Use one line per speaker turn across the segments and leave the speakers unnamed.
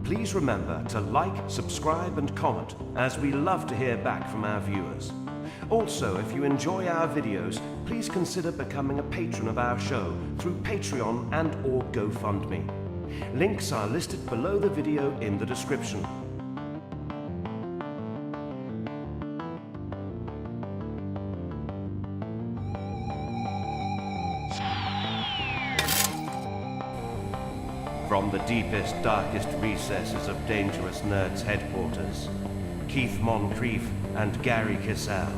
Please remember to like, subscribe and comment, as we love to hear back from our viewers. Also, if you enjoy our videos, please consider becoming a patron of our show through Patreon and or GoFundMe. Links are listed below the video in the description. From the deepest, darkest recesses of Dangerous Nerds headquarters, Keith Moncrief and Gerry Kissell.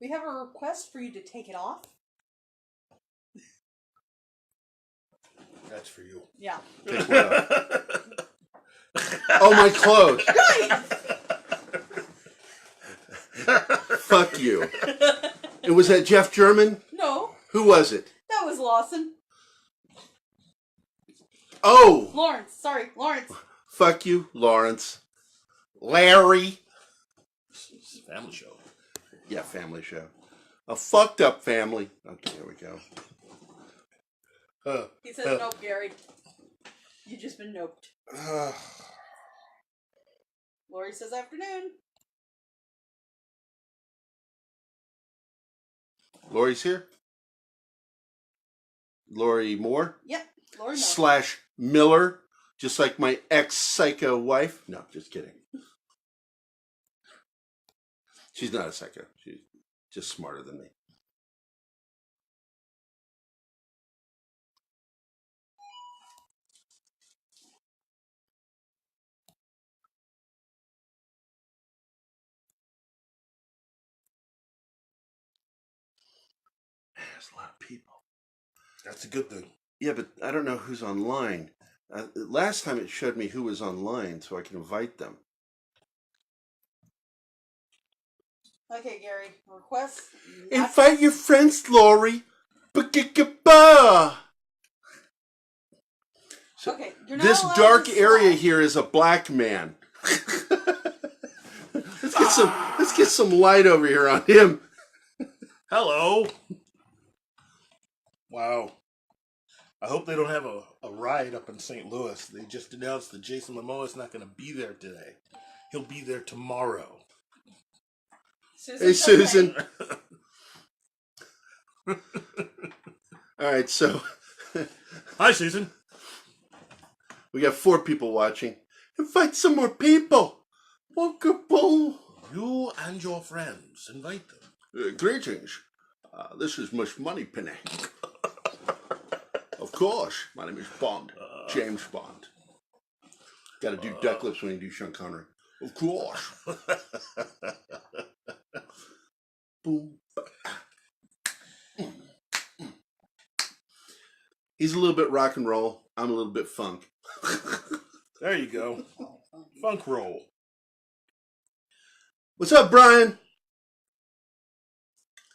We have a request for you to take it off.
That's for you.
Yeah.
Take what off? Oh, my clothes. Fuck you. And was that Jeff German?
No.
Who was it?
That was Lawson.
Oh!
Lawrence. Sorry, Lawrence.
Fuck you, Lawrence. Larry.
It's a family show.
Yeah, family show. A fucked up family. Okay, here we go.
He says nope, Gary. You've just been noped. Lori says afternoon.
Lori's here? Lori Moore?
Yep, Lori knows.
Slash Miller, just like my ex-psycho wife. No, just kidding. She's not a psycho. She's just smarter than me. There's a lot of people.
That's a good thing.
Yeah, but I don't know who's online. Last time it showed me who was online, so I can invite them.
Okay, Gary. Request.
Invite your friends, Lori. Ba-ga-ga-ba. So
okay, you're not
this
allowed
dark
to
area
slash.
here is a black man. Let's get some light over here on him.
Hello. Wow. I hope they don't have a riot up in St. Louis. They just announced that Jason Momoa is not going to be there today. He'll be there tomorrow.
Susan,
Hey, Susan. All right, so
Hi, Susan.
we got 4 people watching. Invite some more people. Walkable.
You and your friends. Invite them.
Greetings. This is Miss Moneypenny. Of course, my name is Bond. James Bond. Got to do duck lips when you do Sean Connery. Of course. Boom. He's a little bit rock and roll. I'm a little bit funk.
There you go. Funk roll.
What's up, Brian?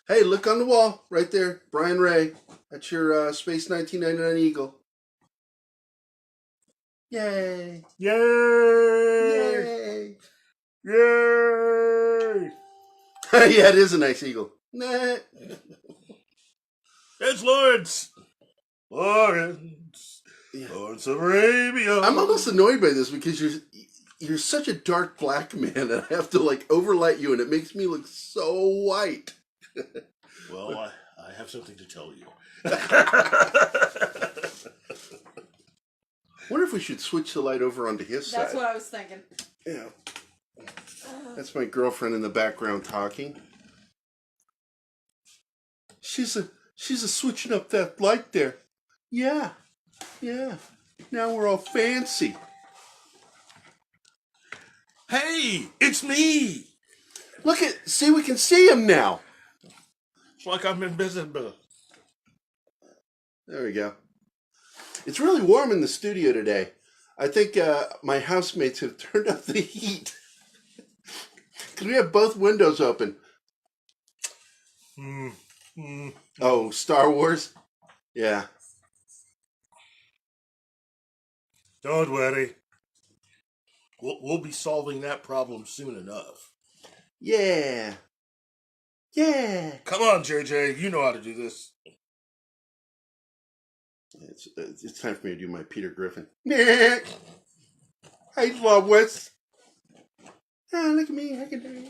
Hey, look on the wall right there. Brian Ray. That's your Space 1999 Eagle. Yay.
Yay!
Yay.
Yay!
Yeah, it is a nice eagle. Nah.
It's Lawrence. Lawrence.
Yeah.
Lawrence of Arabia.
I'm almost annoyed by this because you're such a dark black man that I have to like overlight you and it makes me look so white.
Well, I have something to tell you.
Wonder if we should switch the light over onto his side.
That's what I was thinking.
Yeah. That's my girlfriend in the background talking. She's a switching up that light there. Yeah. Yeah. Now we're all fancy.
Hey, it's me.
Look see, we can see him now.
It's like I'm invisible.
There we go. It's really warm in the studio today. I think my housemates have turned up the heat. Because we have both windows open. Oh, Star Wars? Yeah.
Don't worry. We'll be solving that problem soon enough.
Yeah. Yeah.
Come on, JJ. You know how to do this.
It's time for me to do my Peter Griffin. Hey, Lois. Oh, look at me. I can dance.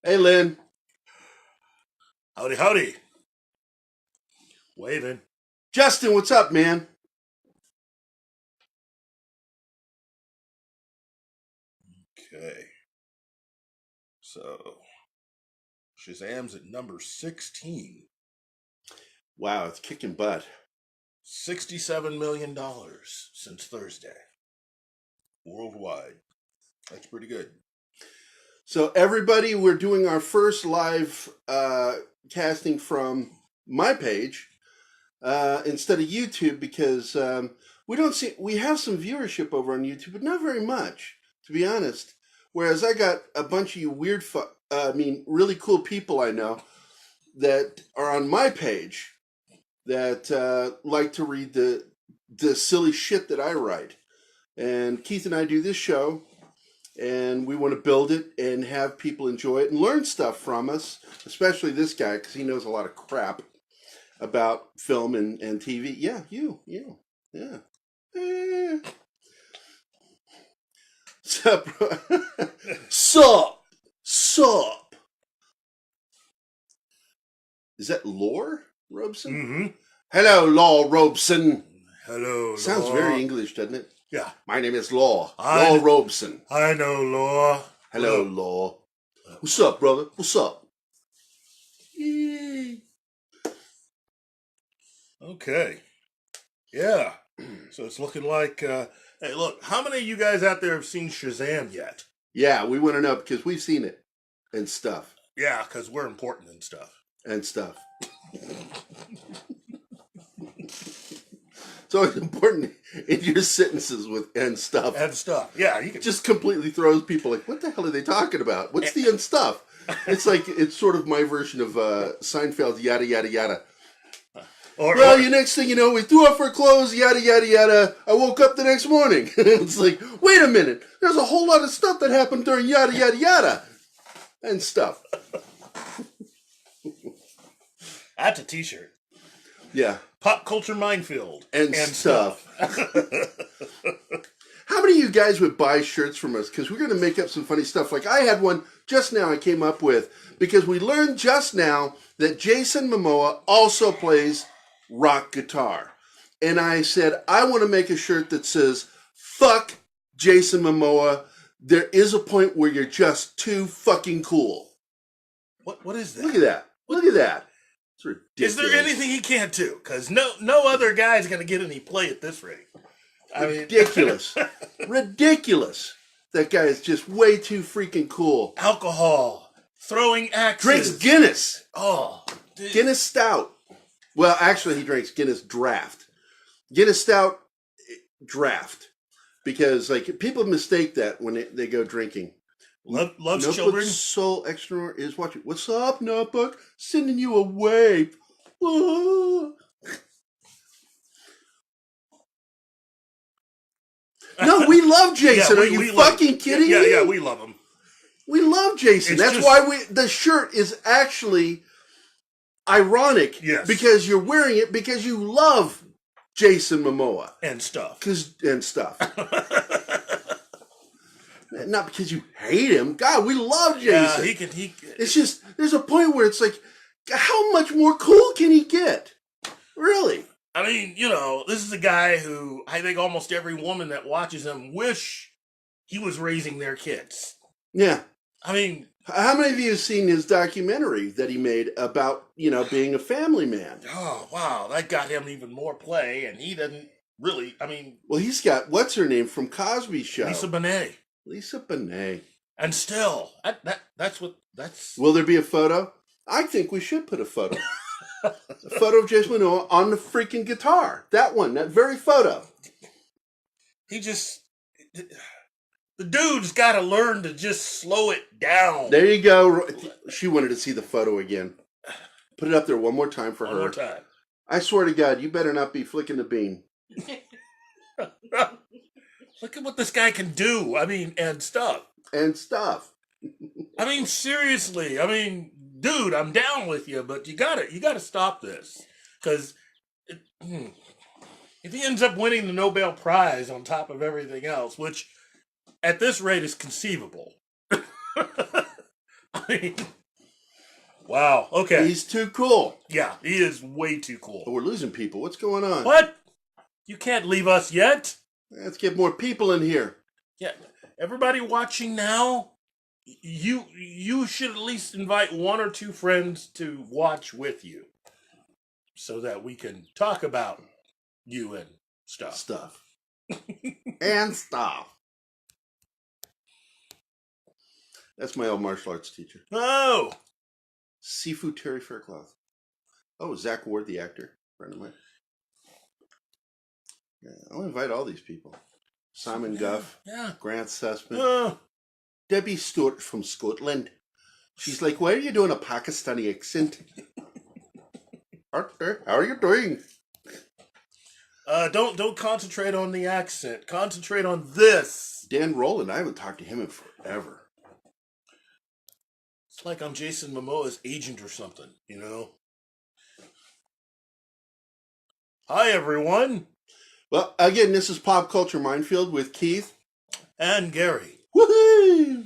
Hey, Lynn.
Howdy, howdy. Waving.
Justin, what's up, man?
Okay. So, Shazam's at number 16.
Wow, it's kicking butt.
$67 million since Thursday. Worldwide. That's pretty good.
So, everybody, we're doing our first live casting from my page instead of YouTube because we have some viewership over on YouTube, but not very much, to be honest. Whereas I got a bunch of you weird, really cool people I know that are on my page that like to read the silly shit that I write. And Keith and I do this show, and we want to build it and have people enjoy it and learn stuff from us, especially this guy, because he knows a lot of crap about film and TV. Yeah, you. Yeah. Sup? Sup? Is that Lore Robeson?
Mm-hmm.
Hello, Law Robeson.
Hello,
Sounds
Law.
very English, doesn't it?
Yeah.
My name is Law Robeson.
I know, Law.
Hello, Law. What's up, brother? What's up? Yay.
Okay. Yeah. So it's looking like, hey, look, how many of you guys out there have seen Shazam yet?
Yeah, we want to know because we've seen it and stuff.
Yeah, because we're important and stuff.
It's always important in your sentences with and stuff.
And stuff. Yeah. You can
Just completely throws people like, what the hell are they talking about? What's the and stuff? It's like, it's sort of my version of Seinfeld, yada, yada, yada. Next thing you know, we threw off our clothes, yada, yada, yada. I woke up the next morning. It's like, wait a minute. There's a whole lot of stuff that happened during yada, yada, yada. And stuff.
That's a t-shirt.
Yeah.
Pop culture minefield.
And stuff. How many of you guys would buy shirts from us? Because we're going to make up some funny stuff. Like I had one just now I came up with. Because we learned just now that Jason Momoa also plays rock guitar. And I said, I want to make a shirt that says, fuck Jason Momoa. There is a point where you're just too fucking cool.
What is that?
Look at that. Look at that. It's ridiculous.
Is there anything he can't do? Because no other guy's going to get any play at this rate.
Ridiculous. Ridiculous. That guy is just way too freaking cool.
Alcohol. Throwing axes.
Drinks Guinness.
Oh. Dude.
Guinness Stout. Well, actually, he drinks Guinness Draft. Guinness Stout Draft. Because, like, people mistake that when they go drinking.
Loves
Notebook's
children.
sole extra is watching. What's up, Notebook? Sending you away. Whoa. No, we love Jason. Are you fucking kidding me?
Yeah, we love him.
We love Jason. That's why the shirt is actually ironic.
Yes.
Because you're wearing it because you love Jason Momoa.
And stuff.
And stuff. Not because you hate him. God, we love Jason.
Yeah,
it's just, there's a point where it's like, how much more cool can he get? Really?
I mean, this is a guy who I think almost every woman that watches him wish he was raising their kids.
Yeah.
I mean...
How many of you have seen his documentary that he made about, being a family man?
Oh, wow. That got him even more play, and he doesn't really,
Well, he's got, what's her name from Cosby's show?
Lisa Bonet.
Lisa Bonet.
And still, that's...
Will there be a photo? I think we should put a photo. A photo of Jason Momoa on the freaking guitar. That one, that very photo.
The dude's got to learn to just slow it down.
There you go. She wanted to see the photo again. Put it up there one more time for her.
One more time.
I swear to God, you better not be flicking the bean.
Look at what this guy can do. I mean, and stuff.
And stuff.
I mean, seriously. I mean, dude, I'm down with you, but you gotta stop this. Because if he ends up winning the Nobel Prize on top of everything else, which at this rate is conceivable. I mean, wow. Okay.
He's too cool.
Yeah, he is way too cool.
Oh, we're losing people. What's going on?
What? You can't leave us yet?
Let's get more people in here.
Yeah. Everybody watching now, you should at least invite one or two friends to watch with you so that we can talk about you and stuff.
Stuff. And stuff. That's my old martial arts teacher.
Oh!
Sifu Terry Faircloth. Oh, Zach Ward, the actor. Friend of mine. Yeah, I'll invite all these people. Simon Guff.
Yeah.
Grant Sussman. Debbie Stewart from Scotland. She's like, why are you doing a Pakistani accent? Arthur, how are you doing?
Don't concentrate on the accent. Concentrate on this.
Dan Rowland, I haven't talked to him in forever.
It's like I'm Jason Momoa's agent or something, you know? Hi, everyone.
Well, again, this is Pop Culture Minefield with Keith.
And Gary.
Woohoo!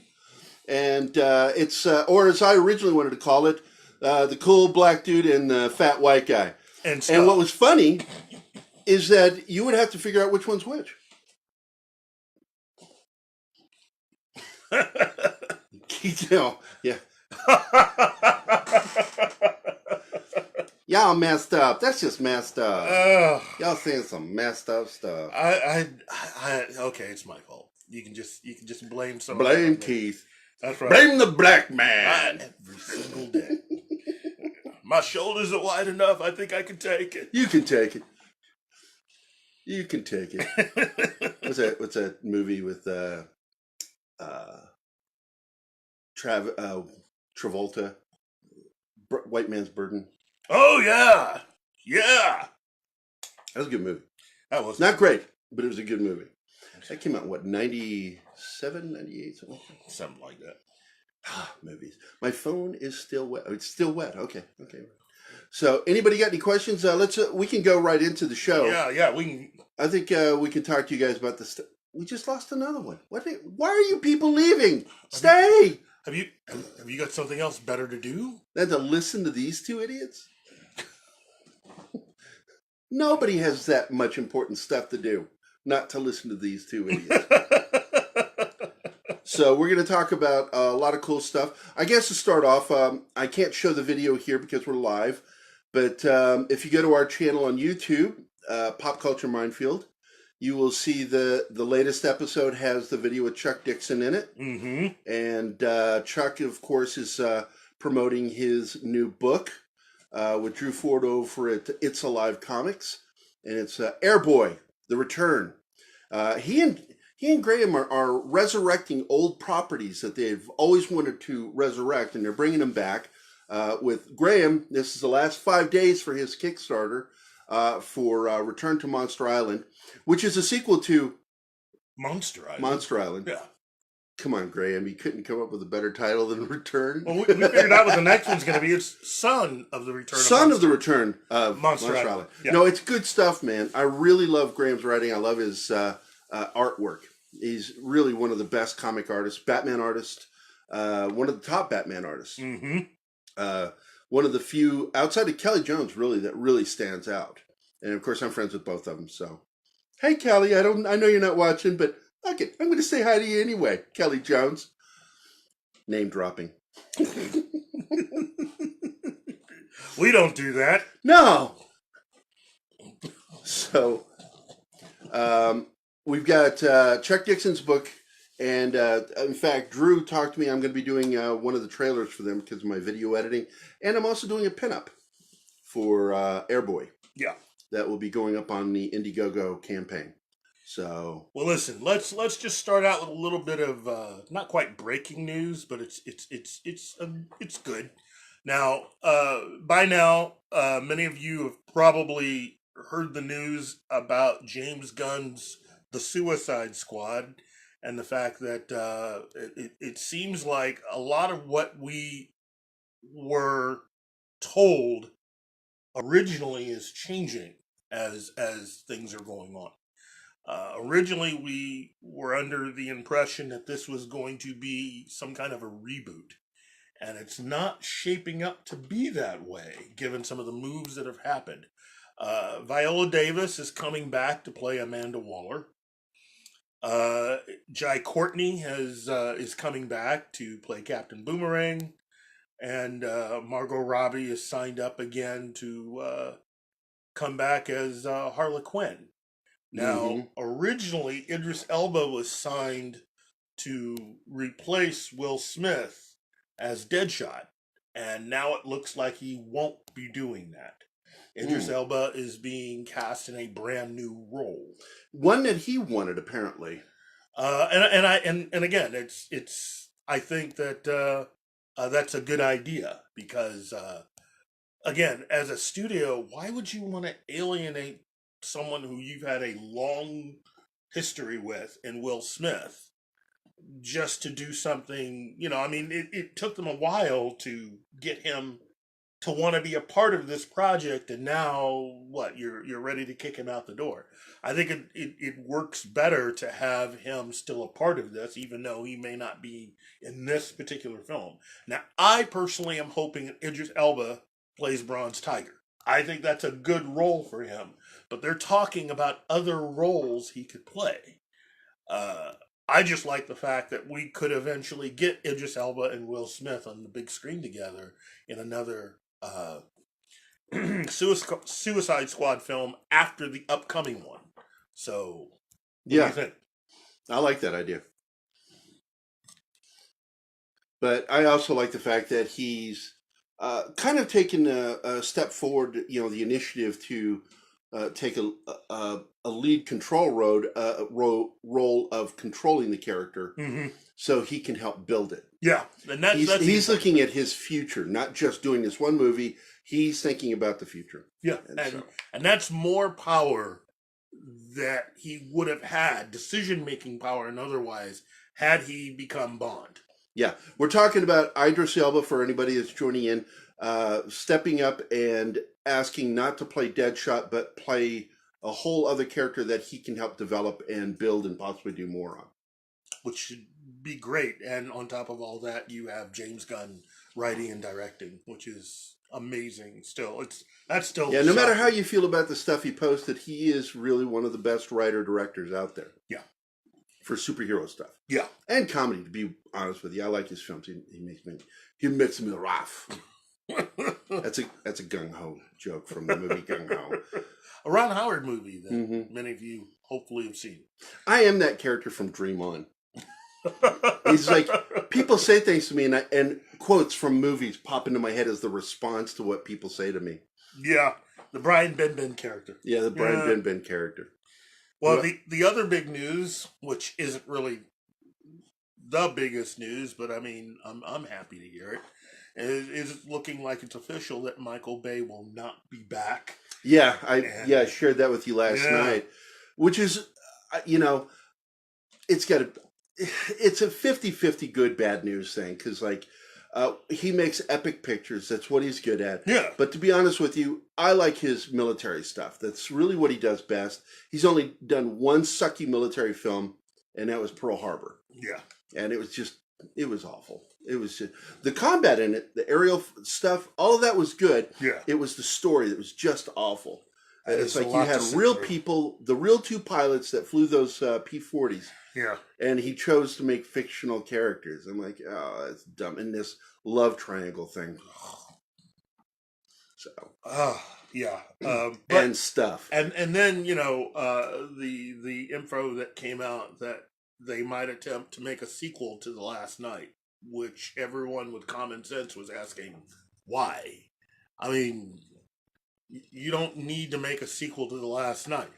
And it's, or as I originally wanted to call it, the cool black dude and the fat white guy.
And
what was funny is that you would have to figure out which one's which. You know, yeah. Y'all messed up. That's just messed up. Y'all saying some messed up stuff.
Okay, it's my fault. You can just blame somebody.
Blame Keith.
That's right.
Blame the black man.
Every single day. My shoulders are wide enough. I think I can take it.
You can take it. You can take it. What's that movie with Travolta? White Man's Burden.
Oh yeah, yeah.
That was a good movie.
That was
not great, but it was a good movie. That came out what, 97, 98,
something like that.
Movies. My phone is still wet. Oh, it's still wet. Okay. So, anybody got any questions? We can go right into the show.
Yeah, we can.
I think we can talk to you guys about this. We just lost another one. Why are you people leaving? Stay.
Have you got something else better to do
than to listen to these two idiots? Nobody has that much important stuff to do, not to listen to these two idiots. So we're going to talk about a lot of cool stuff. I guess to start off, I can't show the video here because we're live, but if you go to our channel on YouTube, Pop Culture Minefield, you will see the latest episode has the video with Chuck Dixon in it.
Mm-hmm.
And Chuck, of course, is promoting his new book with Drew Ford over at It's Alive Comics. And it's Airboy, The Return. He and Graham are resurrecting old properties that they've always wanted to resurrect, and they're bringing them back. With Graham, this is the last 5 days for his Kickstarter for Return to Monster Island, which is a sequel to
Monster Island.
Monster Island.
Yeah.
Come on, Graham. You couldn't come up with a better title than Return?
Well, we figured out what the next one's going to be. It's Son of the Return
of the Return of Monster Island. Yeah. No, it's good stuff, man. I really love Graham's writing. I love his artwork. He's really one of the best comic artists, Batman artist, one of the top Batman artists.
Mm-hmm.
One of the few, outside of Kelly Jones, really, that really stands out. And, of course, I'm friends with both of them, so. Hey, Kelly, I know you're not watching, but okay, I'm going to say hi to you anyway, Kelly Jones. Name dropping.
We don't do that.
No. So, we've got Chuck Dixon's book, and in fact, Drew talked to me. I'm going to be doing one of the trailers for them because of my video editing, and I'm also doing a pinup for Airboy.
Yeah.
That will be going up on the Indiegogo campaign. So,
well, listen, let's just start out with a little bit of not quite breaking news, but it's good. Now, by now, many of you have probably heard the news about James Gunn's The Suicide Squad and the fact that it seems like a lot of what we were told originally is changing as things are going on. Originally, we were under the impression that this was going to be some kind of a reboot. And it's not shaping up to be that way, given some of the moves that have happened. Viola Davis is coming back to play Amanda Waller. Jai Courtney is coming back to play Captain Boomerang. And Margot Robbie is signed up again to come back as Harley Quinn. Now, originally, Idris Elba was signed to replace Will Smith as Deadshot, and now it looks like he won't be doing that. Idris Elba is being cast in a brand new role,
one that he wanted apparently.
And again, it's I think that that's a good idea because again, as a studio, why would you want to alienate someone who you've had a long history with in Will Smith just to do something? I mean, it took them a while to get him to want to be a part of this project, and now what, you're ready to kick him out the door. I think it works better to have him still a part of this, even though he may not be in this particular film. Now, I personally am hoping that Idris Elba plays Bronze Tiger. I think that's a good role for him, but they're talking about other roles he could play. I just like the fact that we could eventually get Idris Elba and Will Smith on the big screen together in another Suicide Squad film after the upcoming one. So, what do you think?
I like that idea. But I also like the fact that he's kind of taken a step forward, the initiative to take a lead control role of controlling the character, so he can help build it.
Yeah, and
he's looking at his future, not just doing this one movie. He's thinking about the future.
Yeah, and that's more power that he would have had, decision-making power and otherwise, had he become Bond.
Yeah, we're talking about Idris Elba, for anybody that's joining in, stepping up and asking not to play Deadshot, but play a whole other character that he can help develop and build and possibly do more on.
Which should be great. And on top of all that, you have James Gunn writing and directing, which is amazing. That's still
no matter how you feel about the stuff he posted, he is really one of the best writer-directors out there.
Yeah.
For superhero stuff.
Yeah.
And comedy, to be honest with you. I like his films. He makes me laugh. That's a gung-ho joke from the movie Gung-Ho.
A Ron Howard movie that many of you hopefully have seen.
I am that character from Dream On. He's like, people say things to me and quotes from movies pop into my head as the response to what people say to me.
Yeah, the Brian Benben character.
Yeah, the Brian Benben character.
Well, the other big news, which isn't really the biggest news, but I mean, I'm happy to hear it, is looking like it's official that Michael Bay will not be back.
Yeah, I shared that with you last night, which is, it's a 50-50 good, bad news thing, because, he makes epic pictures. That's what he's good at.
Yeah.
But to be honest with you, I like his military stuff. That's really what he does best. He's only done one sucky military film, and that was Pearl Harbor.
Yeah.
And it was awful. It was just, the combat in it, the aerial stuff, all of that was good.
Yeah.
It was the story that was just awful. It's like you had real people, the real two pilots that flew those P-40s.
Yeah.
And he chose to make fictional characters. I'm like, oh, that's dumb. And this love triangle thing. So.
Yeah.
And stuff.
And then, the info that came out that they might attempt to make a sequel to The Last Night, which everyone with common sense was asking, why? I mean, you don't need to make a sequel to The Last Night.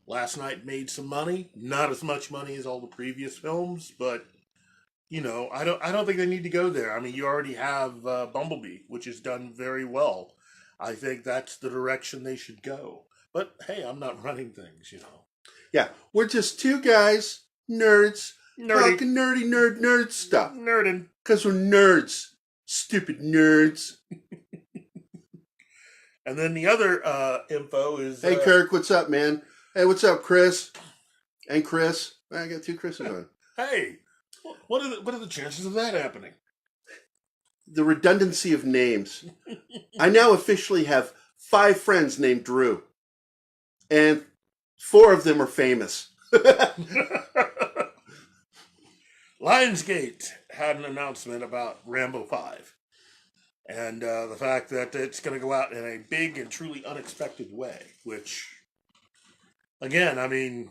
Last Night made some money, not as much money as all the previous films, but I don't think they need to go there. I mean, you already have Bumblebee, which is done very well. I think that's the direction they should go. But hey, I'm not running things.
Yeah, we're just two guys, nerds,
Nerdy.
talking nerd stuff.
Nerding.
Because we're nerds. Stupid nerds.
And then the other info is...
Hey, Kirk, what's up, man? Hey, what's up, Chris? And Chris. I got two Chris's on.
Hey, what are the chances of that happening?
The redundancy of names. I now officially have 5 friends named Drew. And 4 of them are famous.
Lionsgate had an announcement about Rambo 5. And the fact that it's going to go out in a big and truly unexpected way. Which, again, I mean...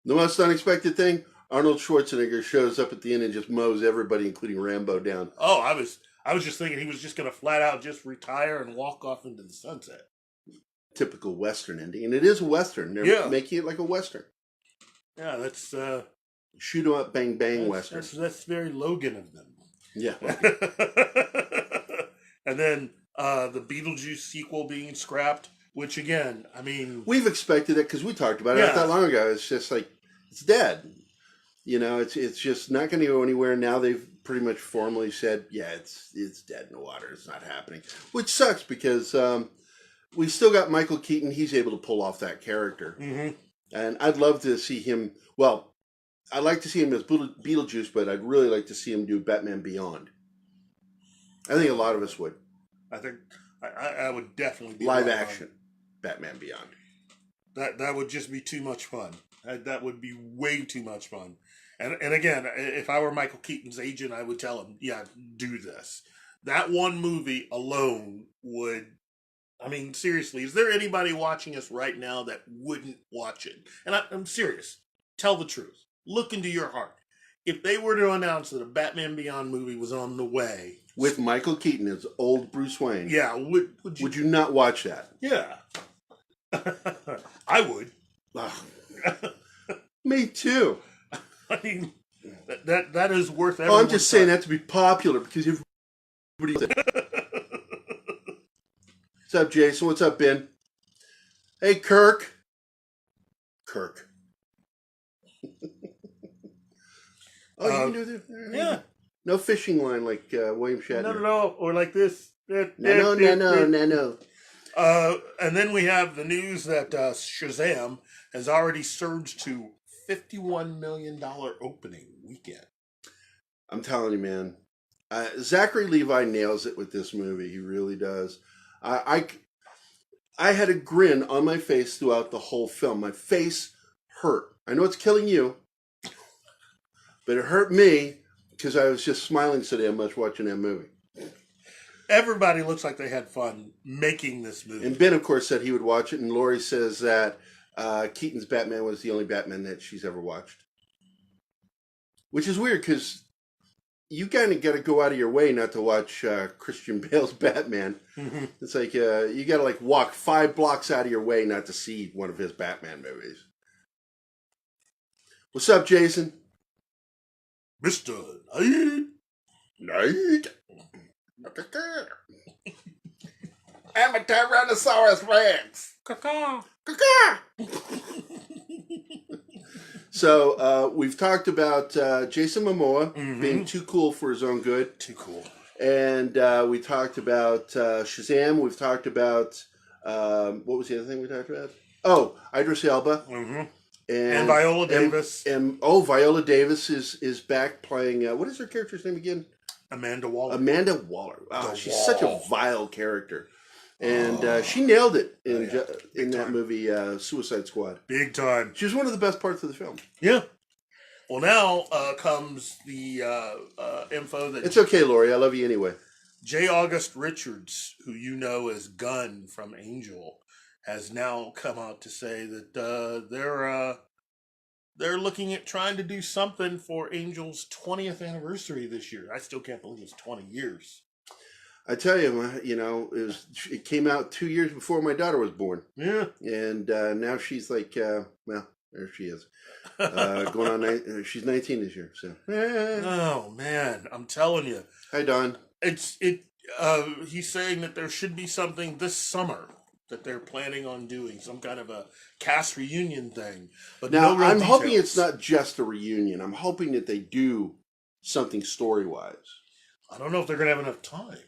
The most unexpected thing, Arnold Schwarzenegger shows up at the end and just mows everybody, including Rambo, down.
Oh, I was just thinking he was just going to flat out just retire and walk off into the sunset.
Typical Western ending. And it is a Western. They're making it like a Western.
Yeah, that's...
Shoot 'em up, bang, bang, Western.
That's very Logan of them.
Yeah.
And then the Beetlejuice sequel being scrapped, which again, I mean...
We've expected it because we talked about it not that long ago. It's just like, it's dead. It's just not going to go anywhere. Now they've pretty much formally said, yeah, it's dead in the water. It's not happening. Which sucks because we still got Michael Keaton. He's able to pull off that character.
Mm-hmm.
And I'd love to see him, well, I'd like to see him as Beetlejuice, but I'd really like to see him do Batman Beyond. I think a lot of us would.
I think I would definitely be
live action Batman Beyond.
That would just be too much fun. That would be way too much fun. And again, if I were Michael Keaton's agent, I would tell him, yeah, do this. That one movie alone would... I mean, seriously, is there anybody watching us right now that wouldn't watch it? And I'm serious. Tell the truth. Look into your heart. If they were to announce that a Batman Beyond movie was on the way...
With Michael Keaton as old Bruce Wayne.
Yeah, would you
not watch that?
Yeah. I would.
Me too.
I mean, that is worth
everyone's I'm just saying that to be popular because everybody... What's up, Jason? What's up, Ben? Hey, Kirk. Oh, you can do this?
Yeah.
No fishing line like William Shatner.
No. Or like this.
No.
And then we have the news that Shazam has already surged to $51 million opening weekend.
I'm telling you, man. Zachary Levi nails it with this movie. He really does. I had a grin on my face throughout the whole film. My face hurt. I know it's killing you, but it hurt me because I was just smiling so damn much watching that movie.
Everybody looks like they had fun making this movie.
And Ben, of course, said he would watch it, and Lori says that Keaton's Batman was the only Batman that she's ever watched. Which is weird because you kind of got to go out of your way not to watch Christian Bale's Batman.
Mm-hmm.
It's like you got to walk 5 blocks out of your way not to see one of his Batman movies. What's up, Jason?
Mr. Knight.
I'm a Tyrannosaurus Rex. So we've talked about Jason Momoa being too cool for his own good.
Too cool.
And we talked about Shazam. We've talked about what was the other thing we talked about? Oh, Idris Elba.
Mm-hmm. And Viola Davis.
Viola Davis is back playing. What is her character's name again?
Amanda Waller.
Oh, she's such a vile character. And she nailed it in that movie, Suicide Squad.
Big time.
She was one of the best parts of the film.
Yeah. Well, now comes the info that...
It's okay, Lori. I love you anyway.
J. August Richards, who you know as Gunn from Angel, has now come out to say that they're looking at trying to do something for Angel's 20th anniversary this year. I still can't believe it's 20 years.
I tell you, it came out 2 years before my daughter was born.
Yeah.
And now she's like, There she is. Going on, she's 19 this year. So.
Oh man, I'm telling you.
Hi, Don.
He's saying that there should be something this summer that they're planning on doing, some kind of a cast reunion thing. But
now,
no real
I'm
details.
hoping it's not just a reunion. I'm hoping that they do something story-wise.
I don't know if they're going to have enough time.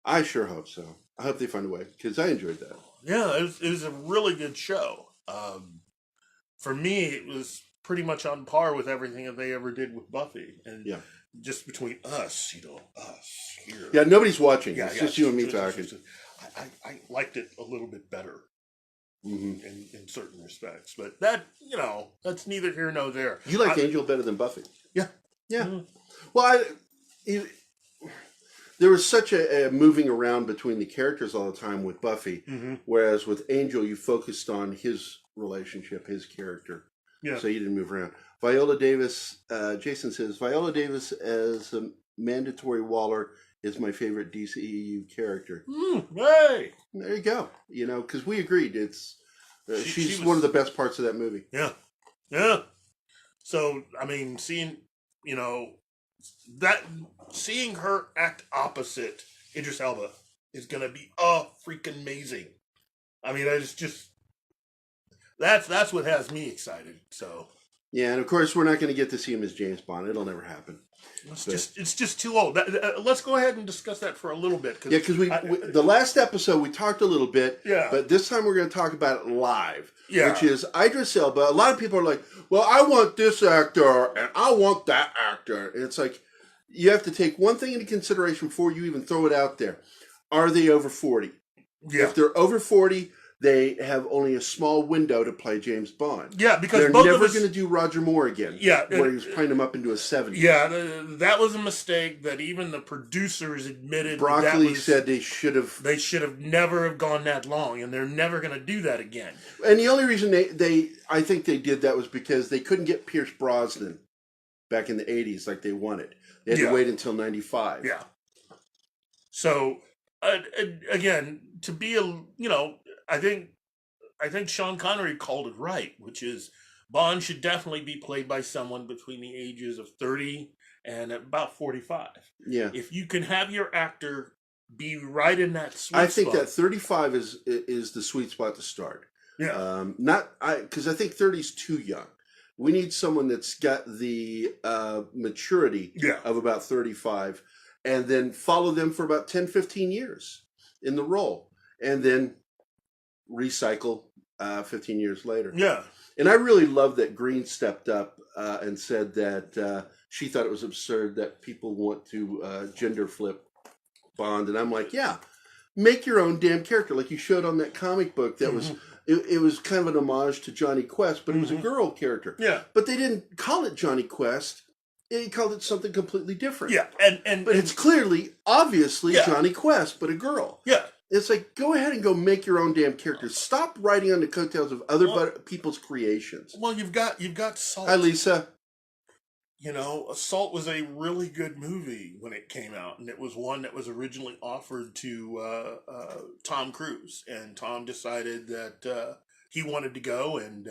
I sure hope so. I hope they find a way, because I enjoyed that.
Yeah, it was a really good show. For me, it was pretty much on par with everything that they ever did with Buffy. And
yeah.
Just between us, us here.
Yeah, nobody's watching.
Yeah,
it's just you and me talking.
I liked it a little bit better
mm-hmm.
in certain respects. But that, that's neither here nor there.
You like Angel better than Buffy?
Yeah.
Yeah. Mm-hmm. Well, there was such a moving around between the characters all the time with Buffy,
mm-hmm.
whereas with Angel, you focused on his relationship, his character.
Yeah.
So you didn't move around. Viola Davis, Jason says, Viola Davis as a mandatory Waller is my favorite DCEU character.
Hey!
There you go. Because we agreed. She's one of the best parts of that movie.
Yeah. Yeah. So, seeing her act opposite Idris Elba is going to be freaking amazing. That's what has me excited. So
yeah, and of course we're not going to get to see him as James Bond. It'll never happen.
It's just too old. Let's go ahead and discuss that for a little bit.
Because the last episode we talked a little bit.
Yeah.
But this time we're going to talk about it live.
Yeah.
Which is Idris Elba. A lot of people are like, well, I want this actor and I want that actor. And it's like, you have to take one thing into consideration before you even throw it out there. Are they over 40?
Yeah.
If they're over 40, they have only a small window to play James Bond.
Yeah, because
they're
both
never
of us
going to do Roger Moore again.
Yeah,
where he was playing him up into his 70s.
Yeah, that was a mistake that even the producers admitted.
Broccoli said they should have.
They should have never have gone that long, and they're never going to do that again.
And the only reason I think they did that was because they couldn't get Pierce Brosnan back in the 80s like they wanted. They had to wait until 95.
Yeah. So again, to be I think Sean Connery called it right, which is Bond should definitely be played by someone between the ages of 30 and about 45.
Yeah.
If you can have your actor be right in that sweet
spot. I think
spot.
that 35 is the sweet spot to start.
Yeah.
Because I think 30 is too young. We need someone that's got the maturity of about 35 and then follow them for about 10, 15 years in the role. And then recycle 15 years later.
Yeah.
And I really love that Green stepped up and said that she thought it was absurd that people want to gender flip Bond. And I'm like, yeah, make your own damn character. Like you showed on that comic book that was, it was kind of an homage to Johnny Quest, but it was a girl character.
Yeah.
But they didn't call it Johnny Quest. They called it something completely different.
Yeah.
But it's obviously Johnny Quest, but a girl.
Yeah.
It's like, go ahead and go make your own damn character. Stop writing on the coattails of other people's creations.
Well, you've got Salt.
Hi, Lisa.
Salt was a really good movie when it came out, and it was one that was originally offered to Tom Cruise, and Tom decided that he wanted to go. And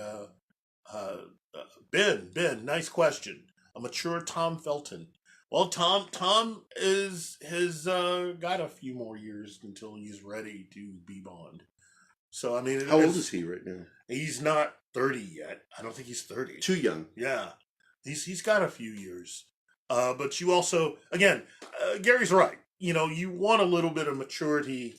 Ben, nice question. A mature Tom Felton. Well, Tom has got a few more years until he's ready to be Bond. So
how old is he right now?
He's not 30 yet. I don't think he's 30.
Too young.
Yeah, he's got a few years. But you also, again, Gary's right. You want a little bit of maturity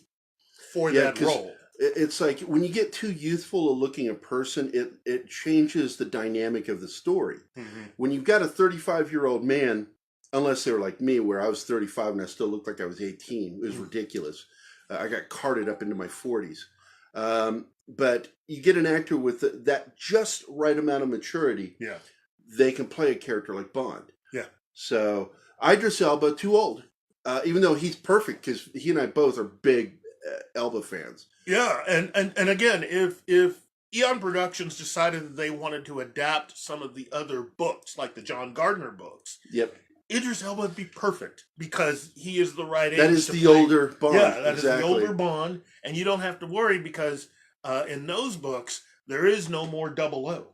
for that role.
It's like when you get too youthful a looking a person, it changes the dynamic of the story. Mm-hmm. When you've got a 35-year-old man. Unless they were like me, where I was 35 and I still looked like I was 18. It was ridiculous. I got carted up into my 40s. But you get an actor with that just right amount of maturity.
Yeah.
They can play a character like Bond.
Yeah. So
Idris Elba, too old. Even though he's perfect, because he and I both are big Elba fans.
Yeah, and again, if Eon Productions decided that they wanted to adapt some of the other books, like the John Gardner books.
Yep.
Idris Elba would be perfect because he is the right age.
That is the older Bond.
Yeah, that is the older Bond, and you don't have to worry because in those books there is no more 00.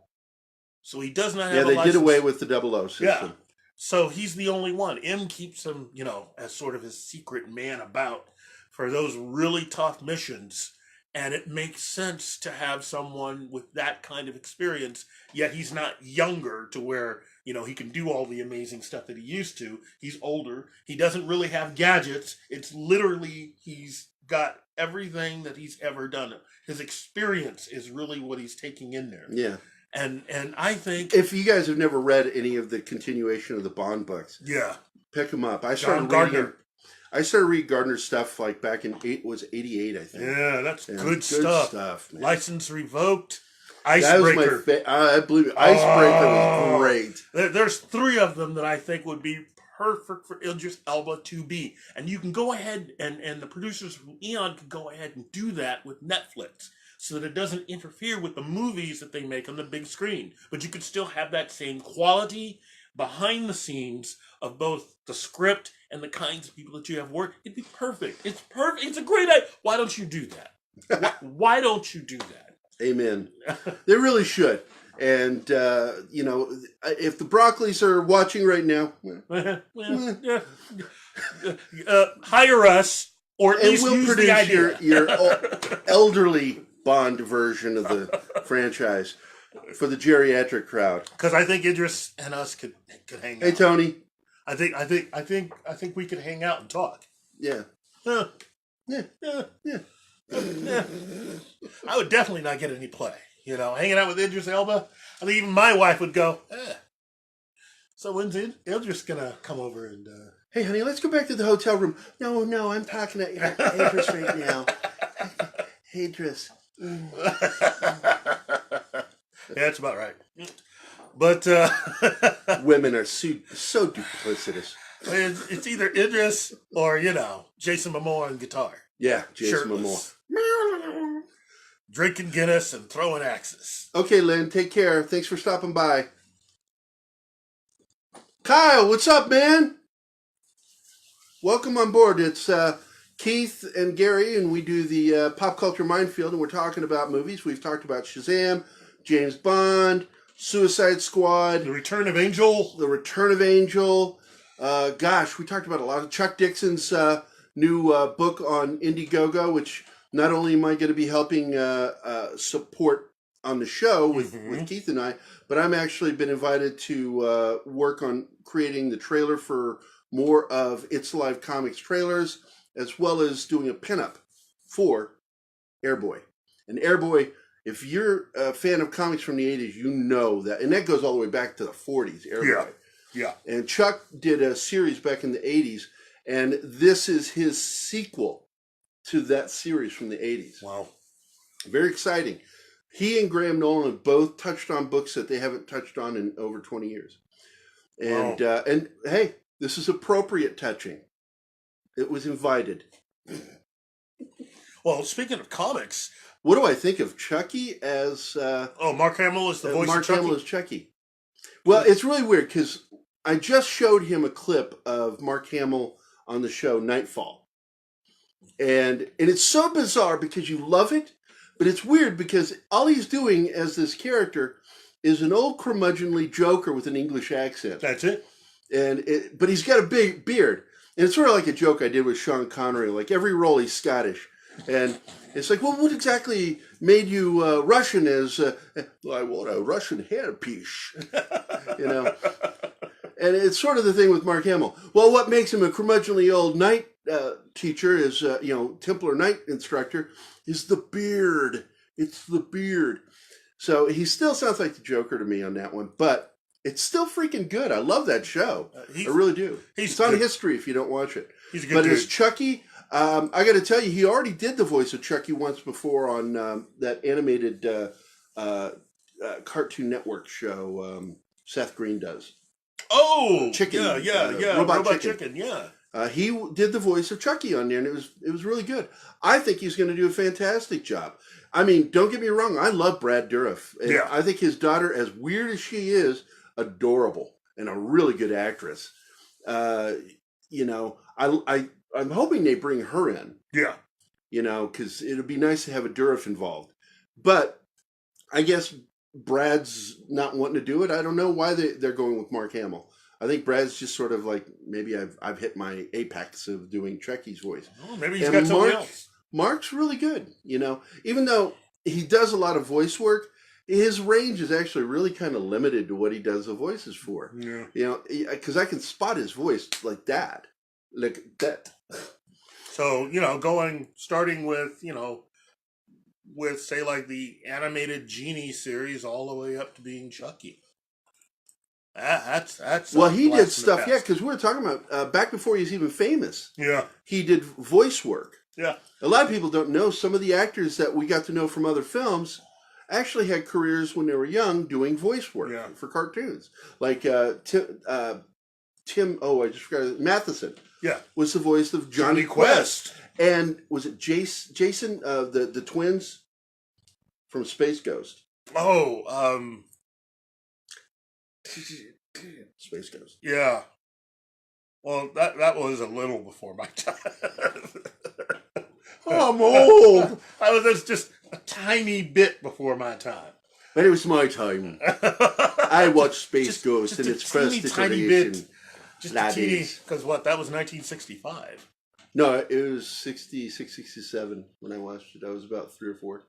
So he does not have
Yeah,
a
they
license.
did away with the 00 system.
Yeah. So he's the only one. M keeps him, as sort of his secret man about for those really tough missions. And it makes sense to have someone with that kind of experience, yet he's not younger to where, he can do all the amazing stuff that he used to. He's older. He doesn't really have gadgets. It's literally, he's got everything that he's ever done. His experience is really what he's taking in there.
Yeah.
And I think...
If you guys have never read any of the continuation of the Bond books,
Yeah.
pick them up. I
John
started reading Gardner's stuff like back in 88, I think.
Yeah, that's
Yeah,
good stuff.
Man.
License revoked.
That was
Icebreaker.
I believe it. Icebreaker was great.
There's 3 of them that I think would be perfect for Idris Elba to be. And you can go ahead, and the producers from Eon can go ahead and do that with Netflix, so that it doesn't interfere with the movies that they make on the big screen. But you could still have that same quality behind the scenes of both the script and the kinds of people that you have worked. It'd be perfect. It's perfect. It's a great idea. Why don't you do that? Why don't you do that?
Amen. They really should. And, if the Broccolis are watching right now,
hire us, or at least
we'll
use the
produce
idea.
your elderly Bond version of the franchise for the geriatric crowd.
Because I think Idris and us could hang out.
Hey, Tony.
I think we could hang out and talk.
Yeah.
Huh.
Yeah.
Yeah.
Yeah.
Yeah. I would definitely not get any play. Hanging out with Idris Elba. I think even my wife would go, So when's Idris gonna come over and...
Hey, honey, let's go back to the hotel room. No, I'm talking to Idris right now. Hey, Idris.
Yeah, that's about right. But...
Women are so duplicitous.
It's either Idris or, Jason Momoa on guitar.
Yeah, Jason
Shirtless.
Momoa.
Drinking Guinness and throwing axes.
Okay, Lynn, take care. Thanks for stopping by. Kyle, what's up, man? Welcome on board. It's Keith and Gary, and we do the Pop Culture Minefield, and we're talking about movies. We've talked about Shazam, James Bond, Suicide Squad,
The Return of Angel.
The Return of Angel. We talked about a lot of Chuck Dixon's new book on Indiegogo, which not only am I going to be helping support on the show with Keith and I, but I'm actually been invited to work on creating the trailer for more of It's Alive Comics trailers, as well as doing a pinup for Airboy. And Airboy, if you're a fan of comics from the 80s, you know that. And that goes all the way back to the 40s, Airboy.
Yeah.
And Chuck did a series back in the 80s, and this is his sequel to that series from the 80s.
Wow.
Very exciting. He and Graham Nolan have both touched on books that they haven't touched on in over 20 years. And
Wow.
And hey, this is appropriate touching. It was invited.
Well, speaking of comics...
What do I think of Chucky as...
Mark Hamill is the voice
Mark
of Chucky?
Hamill is Chucky. Well, it's really weird, because I just showed him a clip of Mark Hamill on the show Nightfall. And it's so bizarre because you love it, but it's weird because all he's doing as this character is an old curmudgeonly Joker with an English accent.
That's it.
But he's got a big beard. And it's sort of like a joke I did with Sean Connery. Like every role he's Scottish. And it's like, well, what exactly made you Russian as, I want a Russian hairpiece, And it's sort of the thing with Mark Hamill. Well, what makes him a curmudgeonly old knight teacher is, Templar knight instructor, is the beard. It's the beard. So he still sounds like the Joker to me on that one, but it's still freaking good. I love that show. I really do. It's on History if you don't watch it.
He's a good
But
dude.
as Chucky... I got to tell you, he already did the voice of Chucky once before on that animated Cartoon Network show Seth Green does.
Oh,
Chicken.
Yeah.
Robot
Chicken, yeah.
He did the voice of Chucky on there, and it was really good. I think he's going to do a fantastic job. I mean, don't get me wrong, I love Brad Dourif. And
Yeah.
I think his daughter, as weird as she is, adorable and a really good actress. I'm hoping they bring her in.
Yeah.
Because it would be nice to have a Dourif involved. But I guess Brad's not wanting to do it. I don't know why they're going with Mark Hamill. I think Brad's just sort of like, maybe I've hit my apex of doing Trekkie's voice.
Oh, maybe he's got something else.
Mark's really good, even though he does a lot of voice work, his range is actually really kind of limited to what he does the voices for.
Yeah.
Because I can spot his voice like that.
So, starting with, with, say, like the animated Genie series all the way up to being Chucky. That's
well, he did stuff, because we were talking about back before he was even famous.
Yeah.
He did voice work.
Yeah.
A lot of people don't know some of the actors that we got to know from other films actually had careers when they were young doing voice work for cartoons. Like Tim, I just forgot, Matheson.
Yeah.
Was the voice of Johnny Quest. And was it Jason, the twins from Space Ghost?
Oh,
Space Ghost.
Yeah. Well, that was a little before my time.
I'm old.
I was just a tiny bit before my time.
But it was my time. I watched Space Ghost in its first iteration.
Just a teeny, because that was 1965.
No, it was 66, 67 when I watched it. I was about 3 or 4.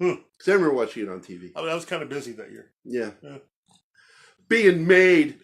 Because I remember watching it on TV.
I was kind of busy that year.
Yeah. Being made.